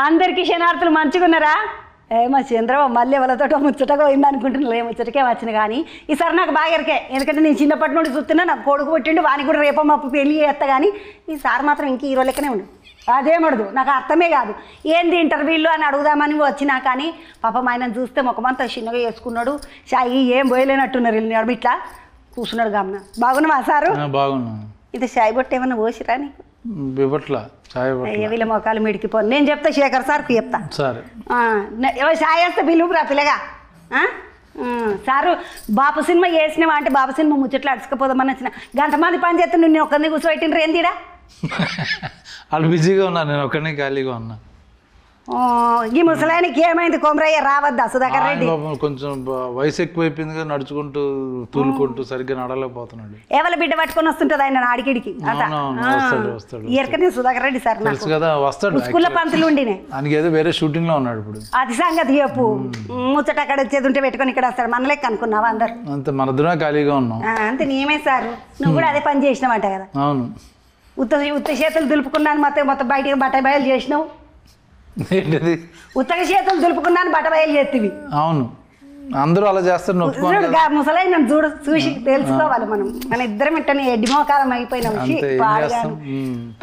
అందరికీ శనార్థులు మంచిగున్నారా? మా చంద్రబాబు మళ్ళీ వాళ్ళతో ముచ్చటగా పోయింది అనుకుంటున్నా. ముచ్చటకే వచ్చిన కానీ ఈసారి నాకు బాగా ఎరికే. ఎందుకంటే నేను చిన్నప్పటి నుండి చూస్తున్నా, నాకు కొడుకు పుట్టిండు, వానికి కూడా రేపో మా పెళ్ళి చేస్తా. కానీ ఈసారి మాత్రం ఇంక హీరో లెక్కనే ఉండు. అదేమడదు, నాకు అర్థమే కాదు. ఏంది ఇంటర్వ్యూలు అని అడుగుదామని వచ్చినా కానీ పాపం ఆయన చూస్తే ముఖమంతా చిన్నగా వేసుకున్నాడు. షాయి ఏం పోయలేనట్టున్నారు. వెళ్ళినాడు ఇట్లా కూర్చున్నాడు గమన. బాగున్నావా సారు? బాగున్నా. ఇది షాయి బొట్టు ఏమన్నా పోసిరా నీకు? వీళ్ళ మొక్కలు మిడికిపోను. నేను చెప్తా శేఖర్ సార్కు చెప్తా. సరే షాయి వేస్తే పిలువురా పిల్లగా. సారు బాపు సినిమా వేసినావా అంటే బాపు సినిమా ముచ్చట్లు అడుచుకపోదామని వచ్చిన. గంటమంది పని చేస్తే నువ్వు ఒక్కరిని కూర్చోబెట్టినరు ఏందిడా? వాళ్ళు బిజీగా ఉన్నా, నేను ఒక్కనే ఖాళీగా ఉన్నా. ఈ ముసలాయనికి ఏమైంది? కొమరయ్య రావద్దా సుధాకర్ రెడ్డి? కొంచెం వయసు ఎక్కువైపోయింది కదా, నడుచుకుంటూ తూలుకుంటూ సరిగ్గా నడలేకపోతున్నాడు. ఎవరి బిడ్డ పట్టుకొని వస్తుంటది ఆయన ఆడికిడికి ఎరకనే సుధాకర్ రెడ్డి సార్ తెలుసు కదా, వస్తాడు. స్కూల్లో పంతులు ఉండినే ఆయనకి ఏదో వేరే షూటింగ్ లో ఉన్నాడు ఇప్పుడు. అది సంగతి చెప్పు. ముచ్చట అక్కడ వచ్చేది ఉంటే పెట్టుకొని ఇక్కడ వస్తాడు. మన లెక్క అనుకున్నావా అందరు? అంతే, మన దూరం ఖాళీగా ఉన్నాం అంతే. నేమే సారు నువ్వు కూడా అదే పని చేసినావంట కదా? అవును. ఉత్త చేతులు దులుపుకున్నాను మొత్తం బయటికి బట్ట బయలు చేసినావు. ఉత్తగ చేతులు దులుపుకున్నాను బట్ట బయలు చేతివి. అవును, అందరూ అలా చేస్తారు. ముసలై నన్ను చూసి తెలుసుకోవాలి మనం. మన ఇద్దరం ఇట్టని ఎడ్డిమోకాలం అయిపోయినాం.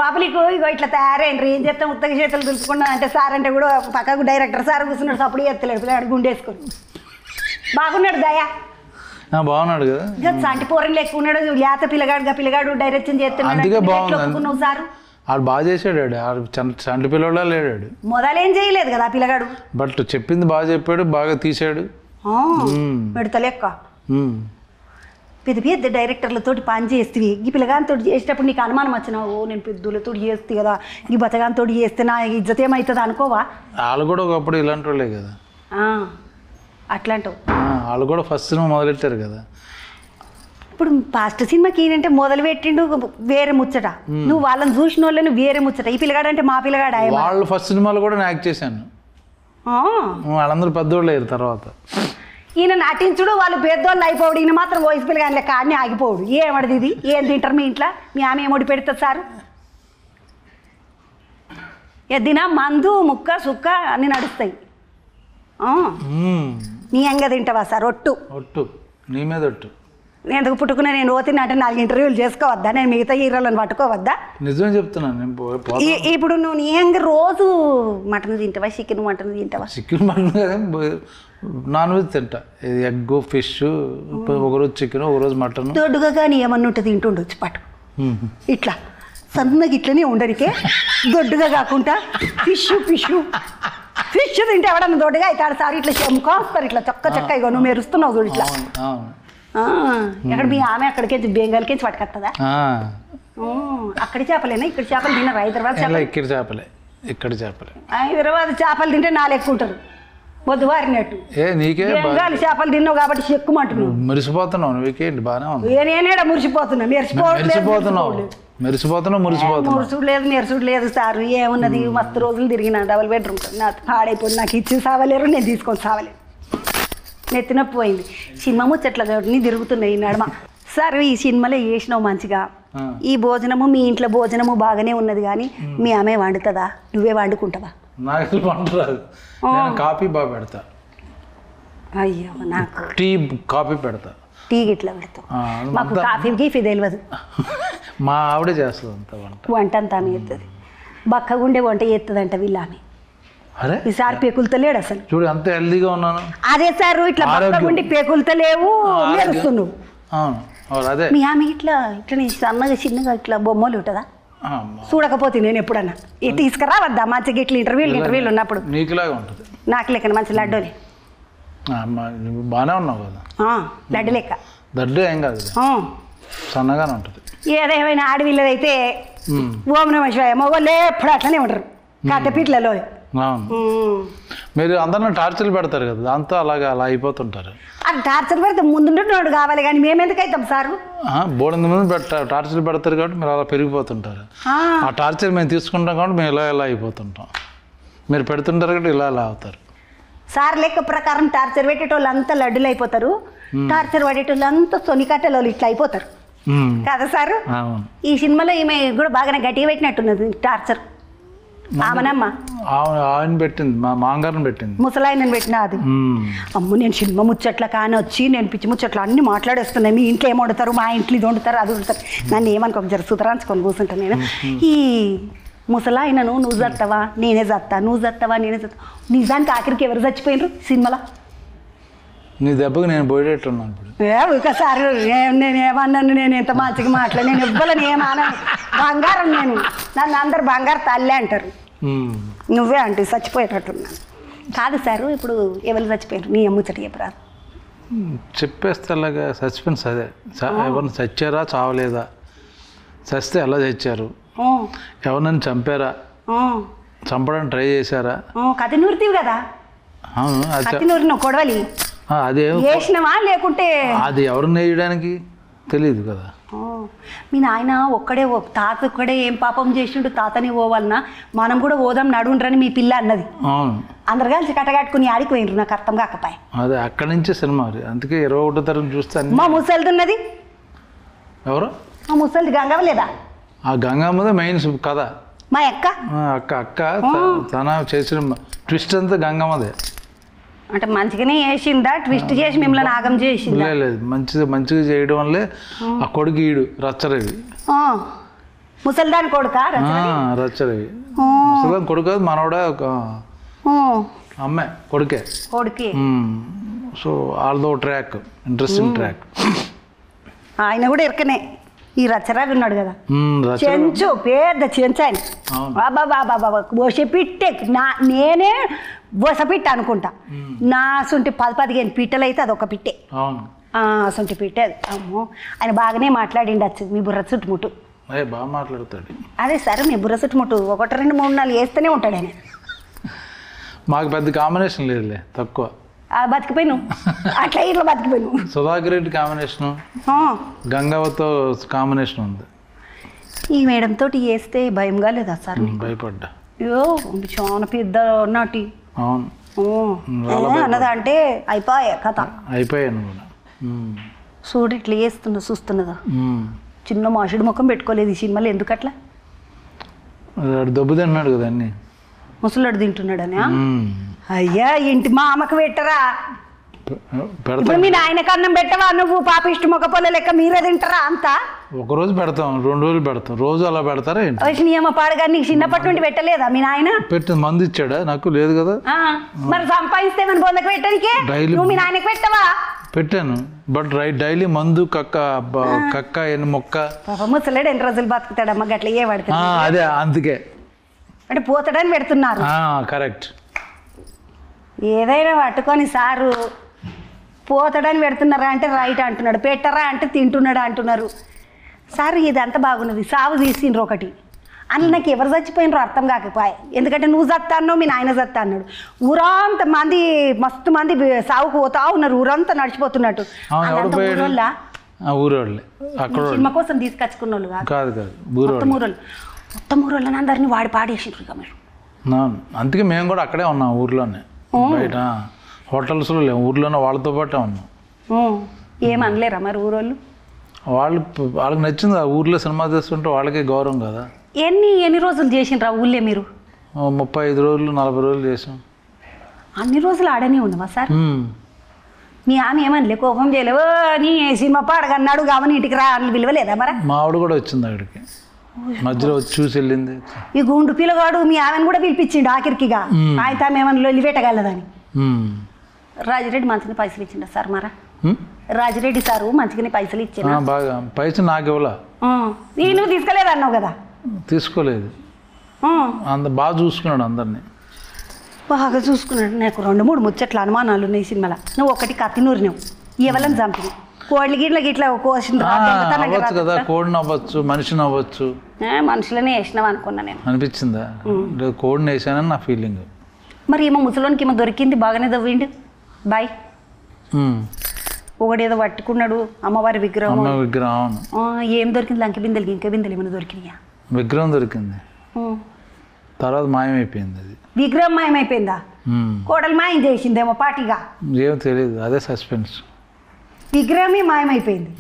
పాపలికు ఇగో ఇట్లా తయారైండ్రు. ఏం చేస్తాం? ఉత్తగ చేతులు దులుపుకున్నాను అంటే సార్ అంటే కూడా పక్కకు డైరెక్టర్ సార్ కూర్చున్నాడు. అప్పుడు ఎత్తలేడు పిల్లగాడు గుండేసుకొని. బాగున్నాడు దయా? బాగున్నాడు కదా. సంటి పోరని లెక్క ఉన్నాడు. లేత పిల్లగాడు డైరెక్షన్ చేస్తున్నాడు సార్. ఆడు బాగా చేసాడు. ఆడు చంటి పిల్లడా లేడాడు. మొదలేం చేయలేదు కదా పిల్లగాడు. బట్ చెప్పింది బాగా చెప్పాడు, బాగా తీసాడు. పెడతా లెక్క పెద్ద పెద్ద డైరెక్టర్లతో పని చేస్తే ఈ పిల్లగానితో చేసేటప్పుడు నీకు అనుమానం వచ్చినావు? నేను పెద్దలతో చేస్తే కదా, ఈ బతగానితో చేస్తే నా ఇజ్జత ఏమవుతుంది అనుకోవా? వాళ్ళు కూడా ఒకప్పుడు ఇలాంటి వాళ్ళే కదా. అట్లాంటావు. వాళ్ళు కూడా ఫస్ట్ సినిమా మొదలెట్టారు కదా. ఇప్పుడు ఫస్ట్ సినిమాకి ఏంటంటే మొదలు పెట్టిండు వేరే ముచ్చట, నువ్వు వాళ్ళని చూసిన వాళ్ళని వేరే ముచ్చట. ఈ పిల్లగాడు అంటే మా పిల్లగాడు. వాళ్ళు ఫస్ట్ సినిమాలో కూడా నేను యాక్ట్ చేశాను. వాళ్ళందరూ పెద్దోళ్ళు అయ్యారు తర్వాత. ఈయన నటించుడు, వాళ్ళు పెద్దోళ్ళు అయిపోడు. ఈయన మాత్రం వయసు పిల్లగాని లెక్క ఆడిని ఆగిపోడు. ఏమడిది ఇది? ఏం తింటారు మీ ఇంట్లో? మీ ఆమె ఏమొడి పెడుతుంది సార్? ఎద్దినా మందు ముక్క సుక్క అన్నీ నడుస్తాయి. నీ ఎంగ తింటావా సార్? ఒట్టు నీ మీద ఒట్టు. ఎందుకు పుట్టుకున్నా? నేను పోతున్నా అంటే 4 ఇంటర్వ్యూలు చేసుకోవద్దా? నేను మిగతా హీరోలను పట్టుకోవద్దా? నిజమే చెప్తున్నాను. ఇప్పుడు నువ్వు నీ ఎంగ రోజు మటన్ తింటావా? చికెన్ మటన్ తింటావా? చికెన్ మటన్ నాన్ వెజ్ తింటా. ఎగ్ ఫిష్, ఒకరోజు చికెన్ ఒకరోజు మటన్. దొడ్డుగా కానీ ఏమన్నా ఉంటే తింటుండొచ్చు పట్టు. ఇట్లా సన్నగా ఇట్లనే ఉండరికే దొడ్డుగా కాకుండా ఫిష్ తింటే ఎవడన్నా దొడ్డుగా అవుతాడు సార్. ఇట్లా చెమ్ముకొస్తారు ఇట్లా చక్క ఇగో నువ్వు మెరుస్తున్నావు చూడు ఇట్లా. ఎక్కడ మీ ఆమె అక్కడికే బెంగాల్కేసి పట్టుకొస్తుందా? అక్కడి చేపలేనా? ఇక్కడ చేపలు తిన్నారు? హైదరాబాద్ హైదరాబాద్ చేపలు తింటే 4 ఎక్కువ ఉంటారు బొద్దువారినట్టు. బెంగాల్ చేపలు తిన్నావు కాబట్టి చెక్కుమంటున్నావు. మురిసిపోతున్నావు. నీకేంటి బాగానే ఉంది. నేనేడా మురిసిపోతున్నా? మెరుసుడు లేదు సార్. ఏమున్నది? మస్తు రోజులు తిరిగిన డబుల్ బెడ్రూమ్ నాకు పాడైపోయింది. నాకు ఇచ్చి సావలేరు, నేను తీసుకొని సావలేరు. నెత్తినొప్పి పోయింది. సినిమా ముచ్చట్ల తిరుగుతున్నాయి ఈ నడమ. సార్ ఈ సినిమాలో వేసినావు మంచిగా. ఈ భోజనము మీ ఇంట్లో భోజనము బాగానే ఉన్నది కానీ మీ ఆమె వండుతుందా? నువ్వే వండుకుంటావా? నాకు వండరాదు. కాఫీ బాగా పెడతా. అయ్యో, నాకు టీ కాఫీ పెడతా. టీ గిట్లా పెడతావు? మాకు కాఫీ గీఫీ తెలియదు. మా ఆవిడే చేస్తుంది అంత వంట అంతా ఆమె చేస్తుంది. బక్కగుండే వంట చేస్తుంది అంట వీళ్ళ ఆమె. ఈసారి పేకులతలేడు అసలు. చూడు అంత హెల్దీగా ఉన్నాను. అదే సార్, ఇట్లా బక్కగుండి పేకులతలేవు, మెరుస్తున్నావు. మీ ఆమె ఇట్లా సన్నగా చిన్నగా ఇట్లా బొమ్మలు ఉంటుందా? చూడకపోతే నేను ఎప్పుడన్నా తీసుకురావద్దా మంచిగా ఇట్లా ఇంటర్వ్యూలు ఉన్నప్పుడు? నీకులాగా ఉంటుంది. నాకు లెక్క మంచి లడ్డూని బాగానే ఉన్నావు కదా. లడ్డు లెక్క. లడ్డు ఏం కాదు, సన్నగానే ఉంటుంది. ఏదేమైనా ఆడవిల్లదైతే ఓం నమః శివాయ, మగవాళ్ళు ఎప్పుడు అట్లనే ఉంటారు కట్టెపీట్లలో. మీరు అందరిని టార్చర్లు పెడతారు కదా, దాంతో అలా అయిపోతుంటారు. అది టార్చర్ పెడితే ముందుంటున్నాడు కావాలి కానీ మేము ఎందుకు అవుతాం సార్? బోర్డు ముందు టార్చర్ పెడతారు కాబట్టి మీరు అలా పెరిగిపోతుంటారు. ఆ టార్చర్ మేము తీసుకుంటాం కాబట్టి మేము ఇలా అయిపోతుంటాం. మీరు పెడుతుంటారు కాబట్టి ఇలా అవుతారు. సార్ లెక్క ప్రకారం టార్చర్ పెట్టేటోళ్ళు అంతా లడ్డులు అయిపోతారు, టార్చర్ పడేటోళ్ళు అంతా సొనికట్టెలు ఇట్లా అయిపోతారు కదా సార్? ఈ సినిమాలో ఈమె కూడా బాగానే గట్టిగా పెట్టినట్టున్నది టార్చర్. ఆమెనమ్మ ఆయన పెట్టింది, మా మాంగారిని పెట్టింది. ముసలాయనని పెట్టినా అది. అమ్మ నేను సినిమా ముచ్చట్ల కానీ వచ్చి నేను పిచ్చి ముచ్చట్లు అన్నీ మాట్లాడేస్తున్నాయి. మీ ఇంట్లో ఏం వండుతారు, మా ఇంట్లో ఇది వండుతారు, అది వండుతారు. నన్ను ఏమనుకోక జర సుతరాంచుకొని కూర్చుంటాను నేను. ఈ ముసలాయనను నువ్వు చస్తావా నేనే చస్తా, నువ్వు చస్తావా నేనే చస్తా. నిజానికి ఆఖరికి ఎవరు చచ్చిపోయినరు సినిమాలో? నీ దెబ్బకి నేను పోయేటట్టున్నాను ఇప్పుడు. ఒకసారి నేను ఏమన్నాను, నేను ఎంత మంచిగా మాట్లాడి నేను ఇవ్వాలని ఏమన్నా బంగారం, నేను నన్ను అందరు బంగారు తల్లి అంటారు, నువ్వే అంటే చచ్చిపోయేటట్టున్నాను. కాదు సార్, ఇప్పుడు ఎవరు చచ్చిపోయారు నీ అమ్ముచ్చట చెప్పరా? చెప్పేస్తే అలాగా సస్పెన్స్ అదే. ఎవరిని చచ్చారా చావలేదా, చస్తే ఎలా చచ్చారు, ఎవరినైనా చంపారా, చంపడానికి ట్రై చేశారా? కథ నూరుతీవి కదా. అవును, కత్తి నూరిన కొడవలి అదే వేసినవా లేకుంటే అది ఎవరిని వేయడానికి తెలియదు కదా. మీ నాయన ఒక్కడే తాత ఒక్కడే ఏం పాపం చేసిండు, తాతని పోవాలన్నా మనం కూడా పోదాం నడుండ్రని మీ పిల్ల అన్నది. అవును, అందరు కలిసి కట్టగట్టుకుని ఆడికి పోయినరు, నాకు అర్థం కాకపోయి. అదే అక్కడి నుంచే సినిమా. అందుకే 21వ తరగతి చూస్తాను. మా ముసలిది ఉన్నది. ఎవరు? మా ముసలిది గంగవ్వ లేదా? ఆ గంగమ్మదే మెయిన్ కథ. మా అక్క అక్క తన చేసిన ట్విస్ట్ అంతా గంగమ్మదే. అంటే మంచిగానే చేసిందా ట్విస్ట్ చేసి మిమ్మల్ని ఆగం చేసిందా? లేదు, మంచిగా చేయడం వల్లే ఆ కొడుకు ఈడు రచ్చరవి. ముసలిదాని కొడుకా రచ్చరవి? ముసలిదాని కొడుకు కాదు, మనోడా అమ్మాయి కొడుకే. So although track, interesting track. ఆయన కూడా ఇరకనే ఈ రచ్చరాగా ఉన్నాడు కదా, చెంచు పెద్ద చెంచు ఆయన. బాబా బోస పిట్టే నేనే బోస పిట్ట అనుకుంటా. నా సొంటి 10-15 పిట్టలు అయితే అదొక పిట్టే. సొంటి పిట్టే అది. అమ్మో, ఆయన బాగానే మాట్లాడిండచ్చు మీ బుర్ర చుట్టుముట్టు. బాగా మాట్లాడతాడు. అదే సరే, మీ బుర్ర చుట్టుముట్టు 1, 2, 3, 4 వేస్తూనే ఉంటాడు ఆయన. మాకు పెద్ద కాంబినేషన్ లేదులే, తక్కువ. బతికిపోయిను అట్లా ఇట్లా బతికిపోయిను. సుధాకర్ రెడ్డి కాంబినేషను, గంగవ్వతో కాంబినేషన్ ఉంది. ఈ మేడం తోటి వేస్తే భయంగా లేదా సార్? భయపడ్డా. అయ్యో చాలా పెద్ద నాటి. అవును, అన్నదా అంటే కథ అయిపోయాను కూడా. చూడు ఇట్లా చూస్తున్నదా, చిన్న మాషుడు ముఖం పెట్టుకోలేదు ఈ సినిమాలో. ఎందుకు అట్లా? దెబ్బ తిన్నాడు కదా అన్ని, ముసలాడు తింటున్నాడని. అయ్యా ఇంటి మా అమ్మకు పెట్టరా? ఇప్పుడు మీ నాయనకు అన్నం పెట్టవా నువ్వు? పాపిష్టి మొక్క పొల లెక్క మీరే తింటారా అంతా? ఒకరోజు పెడతాం, 2 రోజులు పెడతాం, రోజు అలా పెడతారా ఏంటి? నియమ పాడుగా నీకు చిన్నప్పటి నుండి పెట్టలేదా మీ నాయన? పెట్టి మందు ఇచ్చాడా? నాకు లేదు కదా. మరి సంపాదిస్తే మన బొందకు పెట్టడానికి నువ్వు మీ నాయనకు పెట్టవా? పెట్టాను, బట్ డైలీ మందు కక్క మొక్క. ముసలేడు ఎన్ని రోజులు బతుకుతాడమ్మా గట్ల ఏ పడుతుంది? అదే అందుకే అంటే పోతాడని పెడుతున్నారు. కరెక్ట్. ఏదైనా పట్టుకొని సారు పోతాడని పెడుతున్నారా అంటే రైట్ అంటున్నాడు, పెట్టరా అంటే తింటున్నాడు అంటున్నారు. సార్ ఇదంతా బాగున్నది, సాగు తీసిండ్రు ఒకటి. అందులో నాకు ఎవరు చచ్చిపోయినరో అర్థం కాకపోయా. ఎందుకంటే నువ్వు చత్తా అన్నావు, మీ నాయన చత్తా అన్నాడు. ఊరంతా మంది మస్తు మంది సాగుకు పోతా ఉన్నారు, ఊరంతా నడిచిపోతున్నట్టు. సినిమా కోసం తీసుకొచ్చుకున్న వాళ్ళు కాదు, మొత్తం ఊరోళ్ళని అందరినీ వాడి పాడేసిండ్రు ఇక మీరు. అందుకే మేము కూడా అక్కడే ఉన్నాం, ఊర్లోనే. బయట హోటల్స్లో లేవు, ఊర్లోనే వాళ్ళతో పాటే ఉన్నాం. ఏమనలేరా మరి ఊరోళ్ళు? వాళ్ళకి నచ్చింది, ఆ ఊర్లో సినిమా చేస్తుంటే వాళ్ళకే గౌరవం కదా. ఎన్ని రోజులు చేసిండ్రా ఊళ్ళే మీరు? 35 రోజులు 40 రోజులు చేసాం. అన్ని రోజులు ఆడనే ఉండవా సార్? మీ ఆమె ఏమనలే, కోపం చేయలేవు? నీ సినిమా పాడగన్నాడు కావని ఇంటికి రా అని విలువలేదా మరి? మా ఆవిడ కూడా వచ్చింది అక్కడికి, మధ్యలో వచ్చి చూసి వెళ్ళింది. ఈ గుండు పిల్లగాడు మీ ఆమెను కూడా పిలిపించిండు ఆఖరికిగా, ఆయన ఏమన్నా లొల్లి పెట్టగలదని. రాజిరెడ్డి మంచిగా పైసలు ఇచ్చిండ సార్ మరా? రాజిరెడ్డి సారు మంచిగానే పైసలు ఇచ్చిన. బాగా పైసలు నాకు ఇవ్వలా. నేను తీసుకోలేదు అన్నావు కదా? తీసుకోలేదు, బాగా చూసుకున్నాడు అందరినీ. బాగా చూసుకున్నాడు. నాకు 2-3 ముచ్చట్ల అనుమానాలు ఉన్నాయి సినిమాలో. నువ్వు ఒకటి కత్తి నూరినావు, ఎవరిని చంపినావు, కోళ్ళ గిట్ల కోసింది కదా. కోడిని అవ్వచ్చు, మనిషిని అవ్వచ్చు. మనుషులనే వేసినావు అనుకున్నా నేను. అనిపించిందా? కోడిని వేసానని నా ఫీలింగ్. మరి ఏమో ముసలోనికి ఏమో దొరికింది, బాగానే దవ్విండు. బాయ్ ఒకడేదో పట్టుకున్నాడు, అమ్మవారి విగ్రహం. ఏం దొరికింది? లంక బిందెలు ఇంక బిందెలు ఏమైనా దొరికినాయా? విగ్రహం దొరికింది, తర్వాత మాయమైపోయింది. అది విగ్రహం మాయమైపోయిందా? కోడలు మాయం చేసిందేమో పాటిగా, ఏమో తెలియదు, అదే సస్పెన్స్. విగ్రహమే మాయమైపోయింది.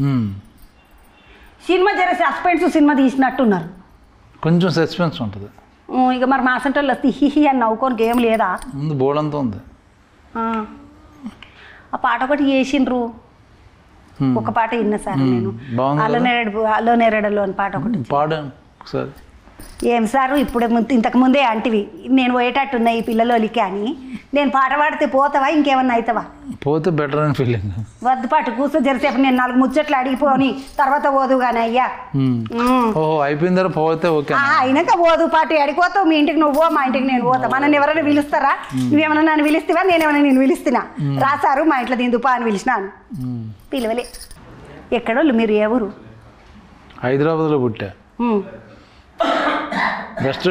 సినిమా జర సస్పెన్స్ సినిమా తీసినట్టున్నారు. కొంచెం సస్పెన్స్ ఉంటుంది. ఇక మరి మా సంటోళ్ళు వస్తే హిహి అని నవ్వుకోనికి ఏం లేదా? ముందు బోర్డంతా ఉంది. ఆ పాట ఒకటి చేసిండ్రు, ఒక పాట విన్నా సార్ నేను. అలో నేరేడలో అని పాట ఒకటి పాడాను ఒకసారి. ఏం సారు ఇప్పుడు ఇంతకు ముందే అంటివి నేను పోయేటట్టున్నా ఈ పిల్లలోలికి అని. నేను పాట పాడితే పోతావా ఇంకేమన్నా అవుతావా? పోతే బెటర్ అని ఫీలింగ్. వద్దు పాటు కూర్చో జరిసేపు నేను 4 ముచ్చట్లు అడిగిపోని తర్వాత పోదు కానీ అయ్యా. ఓహో అయిపోయిన తర్వాత పోతే ఓకే. అయినాక పోదు పాటు అడిగిపోతావు. మీ ఇంటికి నువ్వు మా ఇంటికి నేను పోతా. మనల్ని ఎవరైనా పిలుస్తారా? నువ్వేమన్నా నన్ను పిలుస్తావా? నేనేమన్నా నేను పిలుస్తున్నా? రాసారు మా ఇంట్లో దిందుపా అని పిలిచినాను, పిలవలే. ఎక్కడోళ్ళు మీరు? ఏ ఊరు? హైదరాబాద్లో పుట్టా,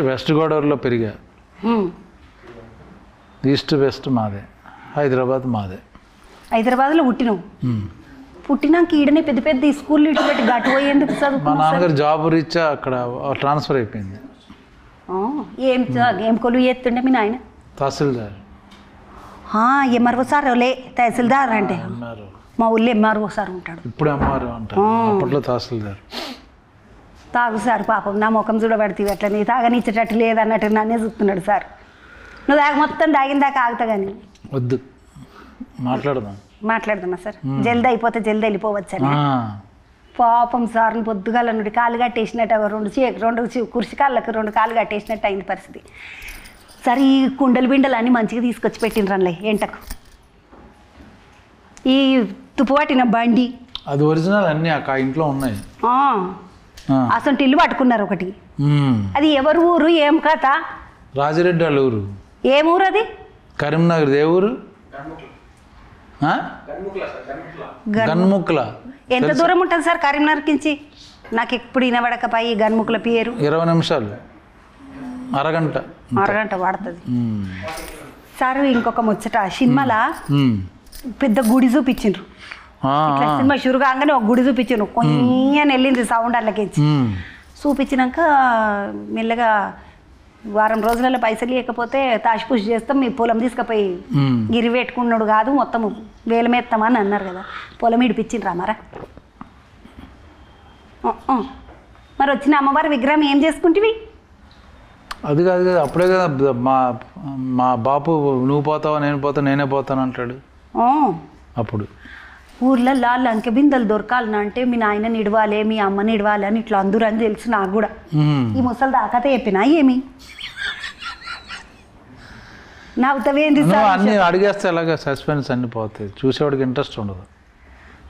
వెస్ట్ గోదావరిలో పెరిగా. ఈస్ట్ వెస్ట్ మాదే, హైదరాబాద్ మాదే. హైదరాబాద్లో పుట్టినావు. పుట్టినాక ఈడనే పెద్ద పెద్ద స్కూల్లో ఇటు పెట్టి గట్టు పోయేందుకు చదువు? మా నాన్నగారు జాబ్ రీత్యా అక్కడ ట్రాన్స్ఫర్ అయిపోయింది. ఏం కొలువు చేస్తుండే మీ నాయన? తహసీల్దార్. ఎంఆర్ఓ సార్ లే తహసీల్దార్ అంటే మా ఊళ్ళో ఎంఆర్ఓ సార్ ఉంటాడు. ఇప్పుడు ఎంఆర్ఓ అంటారు, అప్పట్లో తహసీల్దార్. తాగు సార్ పాపం నా ముఖం చూడబడితే అట్లా నీ తాగనిచ్చేటట్టు లేదన్నట్టు నన్నే చూస్తున్నాడు సార్. నువ్వు దాకా మొత్తం దాగిన దాకా ఆగుతా కానీ వద్దు మాట్లాడదామా సార్? జల్దీ అయిపోతే జల్దీ వెళ్ళిపోవచ్చని. పాపం సార్ని పొద్దుగాల నుండి కాలు కట్టేసినట్టు 2 కుర్చీ కాళ్ళకి 2 కాళ్ళు కట్టేసినట్టు అయింది పరిస్థితి. సరే ఈ కుండలు బిండలు అన్నీ మంచిగా తీసుకొచ్చి పెట్టినరన్లే ఎంటకు. ఈ తుప్పుపట్టిన బండి అది ఒరిజినల్ అన్నీ ఆ ఇంట్లో ఉన్నాయి. అసలు ఇల్లు పట్టుకున్నారు ఒకటి. అది ఎవరు ఊరు? ఏం కథ? రాజిరెడ్డి వాళ్ళ ఊరు. ఏం ఊరు అది? కరీంనగర్. ఏ ఊరు? గన్ముక్ల. ఎంత దూరం ఉంటుంది సార్ కరీంనగర్ నుంచి? నాకు ఎప్పుడు వినబడకపోయి గన్ముక్ల పేరు. 20 నిమిషాలు, అరగంట పడుతుంది సార్. ఇంకొక ముచ్చట, సినిమాలో పెద్ద గుడి చూపించిండ్రు. సినిమా షురు కాగానే ఒక గుడి చూపించాను, కొంచెం వెళ్ళింది సౌండ్ అల్లకించి. చూపించినాక మెల్లగా వారం రోజులలో పైసలు లేకపోతే తాసిపూసి చేస్తాం, మీ పొలం తీసుకుపోయి గిరి పెట్టుకున్నాడు కాదు మొత్తం వేలమేస్తామని అన్నారు కదా. పొలం ఇడిపించిండ్రా మరా? మరి వచ్చిన అమ్మవారి విగ్రహం ఏం చేసుకుంటేవి? అది కాదు కదా, అప్పుడే కదా మా బాపు నువ్వు పోతావా నేను పోతా నేనే పోతాను అంటాడు. అప్పుడు ఊర్లలో లంకె బిందెలు దొరకాలన్నా అంటే మీ నాయనని ఇడవాలి మీ అమ్మని ఇడవాలి అని ఇట్లా అందరూ అని తెలుసు నాకు కూడా. ఈ ముసలి దాకతే చెప్పినా ఏమి నవ్వుతావేంది సార్? అన్ని అడిగేస్తే ఎలాగ సస్పెన్స్ అన్ని పోతాయి, చూసేవాడికి ఇంట్రెస్ట్ ఉండదు.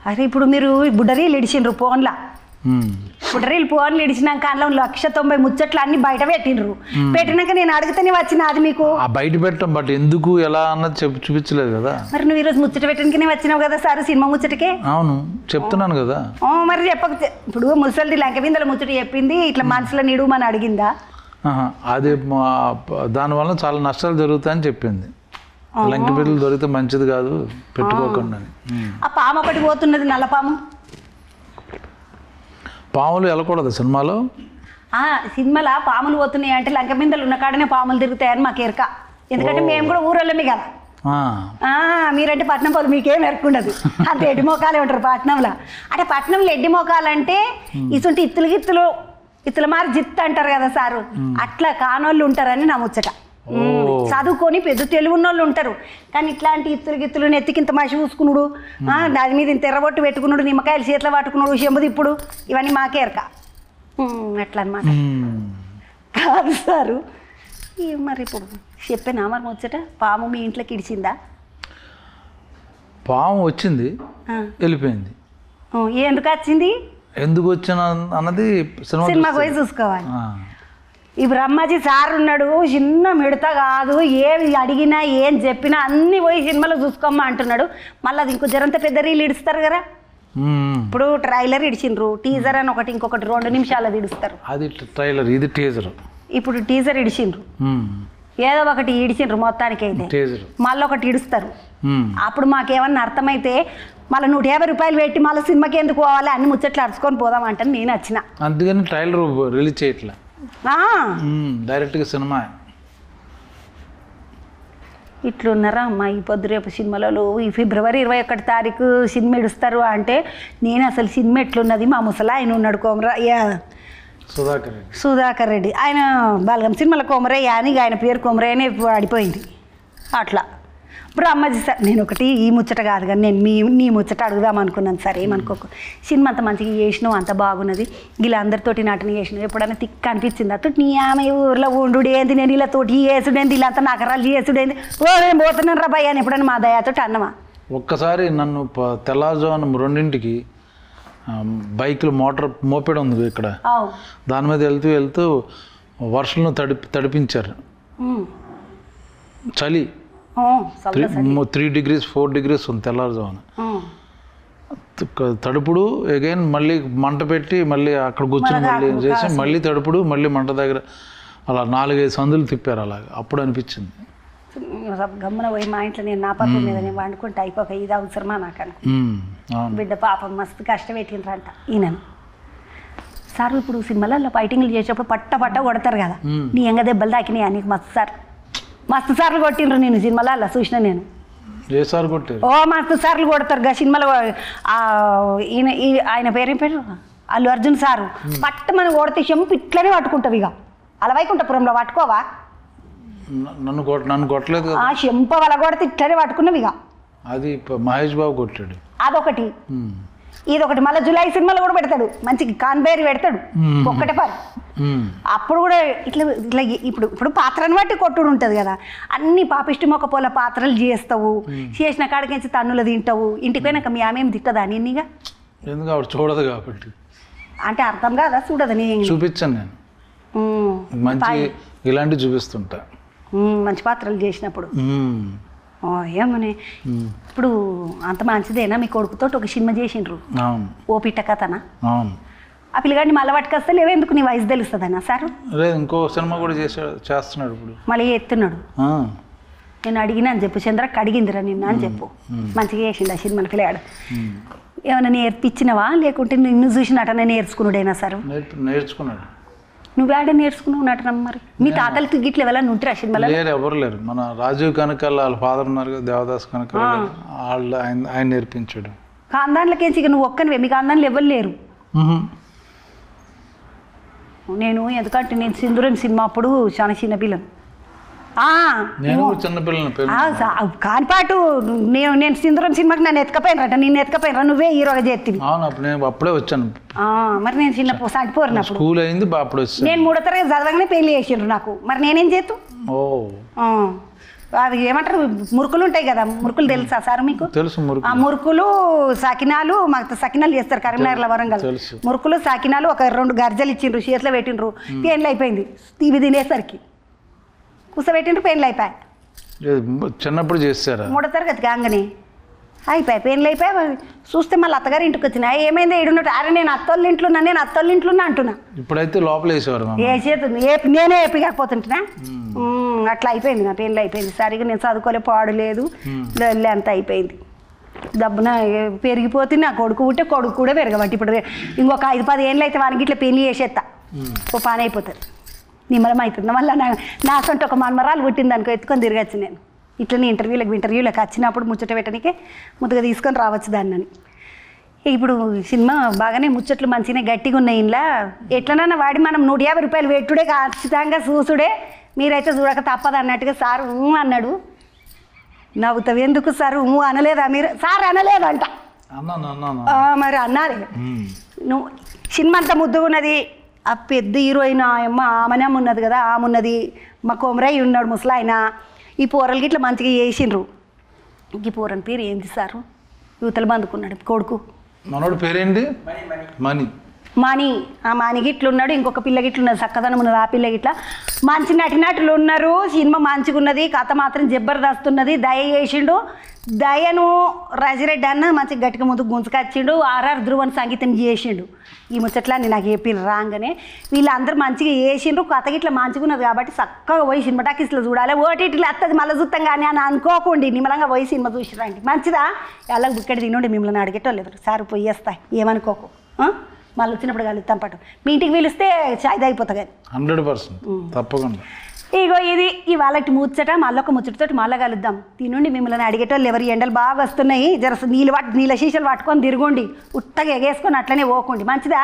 అరే ఇప్పుడు మీరు బుడ్డరీలు ఇడిచిండ్రు ఫోన్లా, బుడ్డరీలు ఫోన్లు ఇడిచినాక అందులో 190 ముచ్చట్లు అన్ని బయట పెట్టిండ్రు. పెట్టినాక నేను అడిగితేనే వచ్చిన అది మీకు బయట పెట్టడం, బట్ ఎందుకు ఎలా అన్నది చూపించలేదు కదా. మరి నువ్వు ఈరోజు ముచ్చట పెట్టడానికే వచ్చినావు కదా సార్, సినిమా ముచ్చటకే. అవును చెప్తున్నాను కదా. మరి చెప్పక ఇప్పుడు ముసలిది లంక బిందెల ముచ్చట చెప్పింది, ఇట్లా మనసులో నిడుమని అడిగిందా? అది దానివల్ల చాలా నష్టాలు జరుగుతాయని చెప్పింది. లంక బిందెలు దొరికితే మంచిది కాదు, పెట్టుకోకుండా. ఆ పాము ఒకటి పోతున్నది, నల్లపాము. పాములు వెళ్ళకూడదు సినిమాలో. సినిమాలో పాములు పోతున్నాయి అంటే లంక బిందెలు ఉన్న కాడనే పాములు తిరుగుతాయని మాకు ఎరక. ఎందుకంటే మేము కూడా ఊరోళ్ళమే కదా. మీరంటే పట్నం పోలు మీకేం ఎరకుండదు, అంత ఎడ్డి మోకాలే ఉంటారు పట్నంలో. అంటే పట్నంలో ఎడ్డి మోకాలంటే ఇసుంటి ఇత్తుల మారి జిత్ అంటారు కదా సారు, అట్లా కానోళ్ళు ఉంటారని నా ముచ్చట. చదువుకొని పెద్ద తెలివి ఉన్నోళ్ళు ఉంటారు, కానీ ఇట్లాంటి ఇత్తులు నెత్తికింత మసి చూసుకున్నాడు, దాని మీద ఇంత ఎర్రబొట్టు పెట్టుకున్నాడు, నిమ్మకాయలు చేతిలో పట్టుకున్నాడు, చెంబుది ఇప్పుడు ఇవన్నీ మాకే ఎరక. ఎట్లా అనమాట కాదు సారు. మరి ఇప్పుడు చెప్పానా మరి ముచ్చట? పాము మీ ఇంట్లోకి ఇడిచిందా? పాము వచ్చింది వెళ్ళిపోయింది. ఎందుకు వచ్చింది, ఎందుకు వచ్చిన అన్నది సినిమాకి పోయి చూసుకోవాలి. ఈ బ్రహ్మాజీ సార్ ఉన్నాడు, చిన్న మిడత కాదు, ఏమి అడిగినా ఏం చెప్పినా అన్ని పోయి సినిమాలో చూసుకోమ్మా అంటున్నాడు. మళ్ళీ అది ఇంకో జరంత పెద్ద రీలు ఇడుస్తారు కదా. ఇప్పుడు ట్రైలర్ ఇడిచిండ్రు, టీజర్ అని ఒకటి ఇంకొకటి 2 నిమిషాలది ఇడుస్తారు. అది ట్రైలర్, ఇది టీజర్. ఇప్పుడు టీజర్ ఇడిచిండ్రు, ఏదో ఒకటి ఇడిచిండ్రు మొత్తానికి అయితే, మళ్ళీ ఒకటి ఇడుస్తారు. అప్పుడు మాకేమన్నా అర్థమైతే మళ్ళీ 150 రూపాయలు పెట్టి మళ్ళీ సినిమాకి ఎందుకు పోవాలి, అన్ని ముచ్చట్లు అరుచుకొని పోదామంటే నేను వచ్చిన. అందుకని ట్రైలర్ రిలీజ్ చేయట్లా, డైరెక్ట్గా సినిమా. ఇట్లున్నారా అమ్మా ఈ పొద్దు రేపు సినిమాలలో? ఈ ఫిబ్రవరి 21 తారీఖు సినిమా ఇడుస్తారు అంటే నేను అసలు సినిమా ఎట్లున్నది, మా ముసలా ఆయన ఉన్నాడు కోమరా సుధాకర్ రెడ్డి ఆయన బలగం సినిమాల కొమరయ్య అని ఆయన పేరు కొమరయ్యనే పడిపోయింది అట్లా. బ్రహ్మజీ సార్ నేను ఒకటి ఈ ముచ్చట కాదు కానీ నేను నీ ముచ్చట అడుగుదాం అనుకున్నాను సార్, ఏమనుకోకు. సినిమా అంత మంచిగా చేసినావు, అంత బాగున్నది, ఇలా అందరితోటి నటన చేసినావు, ఎప్పుడైనా తిక్క అనిపించింది అటు నీ ఆమె ఊర్లో ఉండు ఏంది, నేను ఇలా తోటి చేసుడేంది, ఇలా అంతా నగరాలు చేసుడేంది, ఓ నేను పోతున్నాను రా భయ్య అని ఎప్పుడైనా మా దయాతోటి అన్నమా? ఒక్కసారి నన్ను తెల్లవారుజామున 2ంటికి బైక్లు మోపెడ్ ఉంది ఇక్కడ, దాని మీద వెళ్తూ వర్షంలో తడిపించారు. చలి 3 degrees 4 degrees ఉంది తెల్లారుజామున. తడుపుడు అగైన్ మళ్ళీ మంట పెట్టి మళ్ళీ అక్కడ కూర్చొని మళ్ళీ చేసి మళ్ళీ తడుపుడు మళ్ళీ మంట దగ్గర అలా 4-5 సందులు తిప్పారు. అలాగా అప్పుడు అనిపించింది గమ్మున పోయి మా ఇంట్లో నేను నా పాప మీద నేను వండుకుంటే అయిపోక ఇది అవసరమా నాకు అనుకో. బిడ్డ పాపం మస్తు కష్టపెట్టినరంట ఈయనను. సార్ ఇప్పుడు సినిమాలలో ఫైటింగ్లు చేసేటప్పుడు పట్ట కొడతారు కదా, నీ ఎంగ దెబ్బలు తాకినాయి నీకు? మస్తు సార్లు కొట్టిండ్రు నేను సినిమాలలో చూసిన. నేను ఓ మస్తు సార్లు కొడతారు సినిమాలో. ఆయన పేరేం పేరు అల్లు అర్జున్ సారు. పట్టమని కొడితే చెంపు ఇట్లనే పట్టుకుంటావు. ఇక అలా వైకుంఠపురంలో పట్టుకోవా? నన్ను కొట్టలేదు. ఆ చెంప వల కొడితే ఇట్లనే పట్టుకున్నావు. ఇక అది మహేష్ బాబు కొట్టాడు అదొకటి, ఇదొకటి. మళ్ళీ జులై సినిమాలో కూడా పెడతాడు, మంచి కాన్బేరి పెడతాడు ఒక్కటే పారు. అప్పుడు కూడా ఇట్లా ఇట్లా ఇప్పుడు పాత్రను బట్టి కొట్టుడు ఉంటుంది కదా. అన్ని పాపిష్టి మొక్క పూల పాత్రలు చేస్తావు, చేసిన కాడికించి తన్నులు తింటావు. ఇంటికి పోయినాక మీ ఆమె ఏం తిట్టదా నిన్నీగా? ఎందుకు ఆవిడ చూడదు కాబట్టి. అంటే అర్థం కాదా? చూడదు. నేను చూపించాను, నేను మంచి ఇలాంటివి చూపిస్తుంటా మంచి పాత్రలు చేసినప్పుడు. ఏమని ఇప్పుడు అంత మంచిదేనా? మీ కొడుకుతో ఒక సినిమా చేసిండ్రు, ఓ పిట్ట కథనా? ఆ పిల్లగాడిని మళ్ళీ పట్టుకొస్తే లేవెందుకు, నీ వయసు తెలుస్తుందన్నా సార్? లేదు, ఇంకో సినిమా కూడా చేస్తున్నాడు ఇప్పుడు, మళ్ళీ ఎత్తున్నాడు. నేను అడిగినా అని చెప్పు, చంద్రకి అడిగిందిరా నిన్న అని చెప్పు. మంచిగా చేసిండు ఆ సినిమాని పిల్లగాడు. ఏమైనా నేర్పించినవా లేకుంటే నిన్ను చూసినట్టనే నేర్చుకున్నాడైనా సార్? నేర్చుకున్నాడు. నువ్వు ఆడే నేర్చుకున్నావు నటన. మరి మీ తాతలకి గిట్లు ఎవరైనా ఉంటారా సినిమాలో? లేరు, ఎవరు లేరు. మన రాజీవ్ కనకాల వాళ్ళ ఫాదర్ ఉన్నారు కదా, దేవదాస్ కనకాల, వాళ్ళు ఆయన నేర్పించాడు. కాందాన్లకేంచి ఇక నువ్వు ఒక్కనివే, మీ కాందాన్లు ఎవరు లేరు. నేను ఎందుకంటే నేను సింధూరం సినిమా అప్పుడు చాలా చిన్నపిల్లను. కానిపాటు నేను సింధూరం సినిమాకి నన్ను ఎత్తుకపోయినరట, నేను ఎత్తుకపోయినరా, నువ్వే హీరోగా చేస్తుంది. అప్పుడే వచ్చాను. మరి నేను చిన్న సాటిపోరినప్పుడు స్కూల్ అయింది, అప్పుడు నేను 3వ తరగతి చదవగానే పెళ్లి చేసిండ్రు నాకు. మరి నేనేం చేస్తూ? అది ఏమంటారు, మురుకులు ఉంటాయి కదా, మురుకులు తెలుసా సార్ మీకు? తెలుసు. ఆ మురుకులు సకినాలు మాకు సకినాలు చేస్తారు కరీంనగర్లో, వరంగల్. మురుకులు సకినాలు ఒక 2 గర్జలు ఇచ్చిండ్రు, చేతిలో పెట్టిండ్రు. పెయిన్లు అయిపోయింది ఇవి తినేసరికి, కూసబెట్టిండ్రు, పెయిన్లు అయిపోయాయి. చిన్నప్పుడు చేస్తారా? 3వ తరగతి కాగానే అయిపోయాయి, పెయిన్లు అయిపోయాయి. చూస్తే మళ్ళీ అత్తగారి ఇంటికి వచ్చినా, ఏమైంది ఏడున్నట్టు? అరే నేను అత్తోళ్ళ ఇంట్లో ఉన్నా అంటున్నా. ఇప్పుడైతే లోపల వేసేవారు, నేనే ఏపికాకపోతుంటున్నా. అట్లా అయిపోయింది, నా పెయిన్లు అయిపోయింది. సరిగా నేను చదువుకోలే, పాడలేదు, అంత అయిపోయింది. డబ్బున పెరిగిపోతే నా కొడుకు ఉంటే కొడుకు కూడా పెరగబట్టి ఇప్పుడు ఇంకొక 5-10 ఏళ్ళు అయితే వానికి ఇట్లా పెళ్లి చేసేస్తా, ఓ పని అయిపోతుంది, నిమ్మలం అవుతుంది. మళ్ళీ నాకంటే ఒక మన్మరాలు పుట్టింది అనుకో, ఎత్తుకొని తిరగచ్చు నేను. ఇట్లనే ఇంటర్వ్యూలకు వచ్చినప్పుడు ముచ్చట పెట్టడానికే ముద్దగా తీసుకొని రావచ్చు దాన్ని అని. ఇప్పుడు సినిమా బాగానే ముచ్చట్లు మంచిగానే గట్టిగా ఉన్నాయి. ఇంట్లో ఎట్లనన్నా వాడి మనం 150 రూపాయలు పెట్టుడే ఖచ్చితంగా చూసుడే, మీరైతే చూడక తప్పదు అన్నట్టుగా సార్ అన్నాడు. నవ్వుతావు ఎందుకు సార్? అనలేదా మీరు? సార్ అనలేదంట. మరి అన్నారే. నువ్వు సినిమా అంతా ముద్దుగా ఉన్నది, ఆ పెద్ద హీరోయిన్ ఆమెనే ఉన్నది కదా, ఆమె ఉన్నది, మా కొమరయ్య ఉన్నాడు ముసలాయన. ఈ పోరలకి ఇట్లా మంచిగా చేసిండ్రు. ఈ పోరని పేరు ఏంటి సారు? యువతల బందుకున్నాడు కొడుకు, మనోడు పేరేంటి? మణి. ఆ మణి గిట్లు ఉన్నాడు, ఇంకొక పిల్ల గిట్లు ఉన్నది, చక్కదనం ఉన్నది. ఆ పిల్ల గిట్ల మంచి నటినట్లు ఉన్నారు. సినిమా మంచిగా ఉన్నది, కథ మాత్రం జబర్దస్త్ ఉన్నది. దయ చేసిండు. దయను రాజిరెడ్డి అన్న మంచిగా గట్టిగా ముందు గుంజుకొచ్చిండు. ఆర్ఆర్ ధ్రువన్ సంగీతం చేసిండు. ఈ ముచ్చట్లని నాకు చెప్పిన రాగానే వీళ్ళందరూ మంచిగా చేసిండ్రు. కథ గిట్ల మంచిగా ఉన్నది కాబట్టి చక్కగా పోయి సినిమా టాకీస్లో చూడాలి. ఓటీటీలో వస్తుంది మళ్ళీ చూస్తాం కానీ అని అనుకోకండి, నిమ్మలంగా పోయి సినిమా చూసిరండి. మంచిదా? ఎలా బుక్కడి తినండి, మిమ్మల్ని అడిగేటోళ్ళు ఎవరు సార్ పోయేస్తాయి, ఏమనుకోకు. మళ్ళీ వచ్చినప్పుడు కలుగుతాం పాటు. మీ ఇంటికి పిలిస్తే చాయ్ అయిపోతా కానీ 100% తప్పకుండా. ఇగో ఇది ఇవాళ ముచ్చట, మళ్ళీ ఒక ముచ్చటతో మళ్ళీ కలుద్దాం. తినండి, మిమ్మల్ని అడిగేటోళ్ళు ఎవరు? ఎండలు బాగా వస్తున్నాయి, జర నీళ్ళ శీషలు పట్టుకొని తిరగండి, ఉత్తగా ఎగేసుకొని అట్లనే పోకండి. మంచిదా?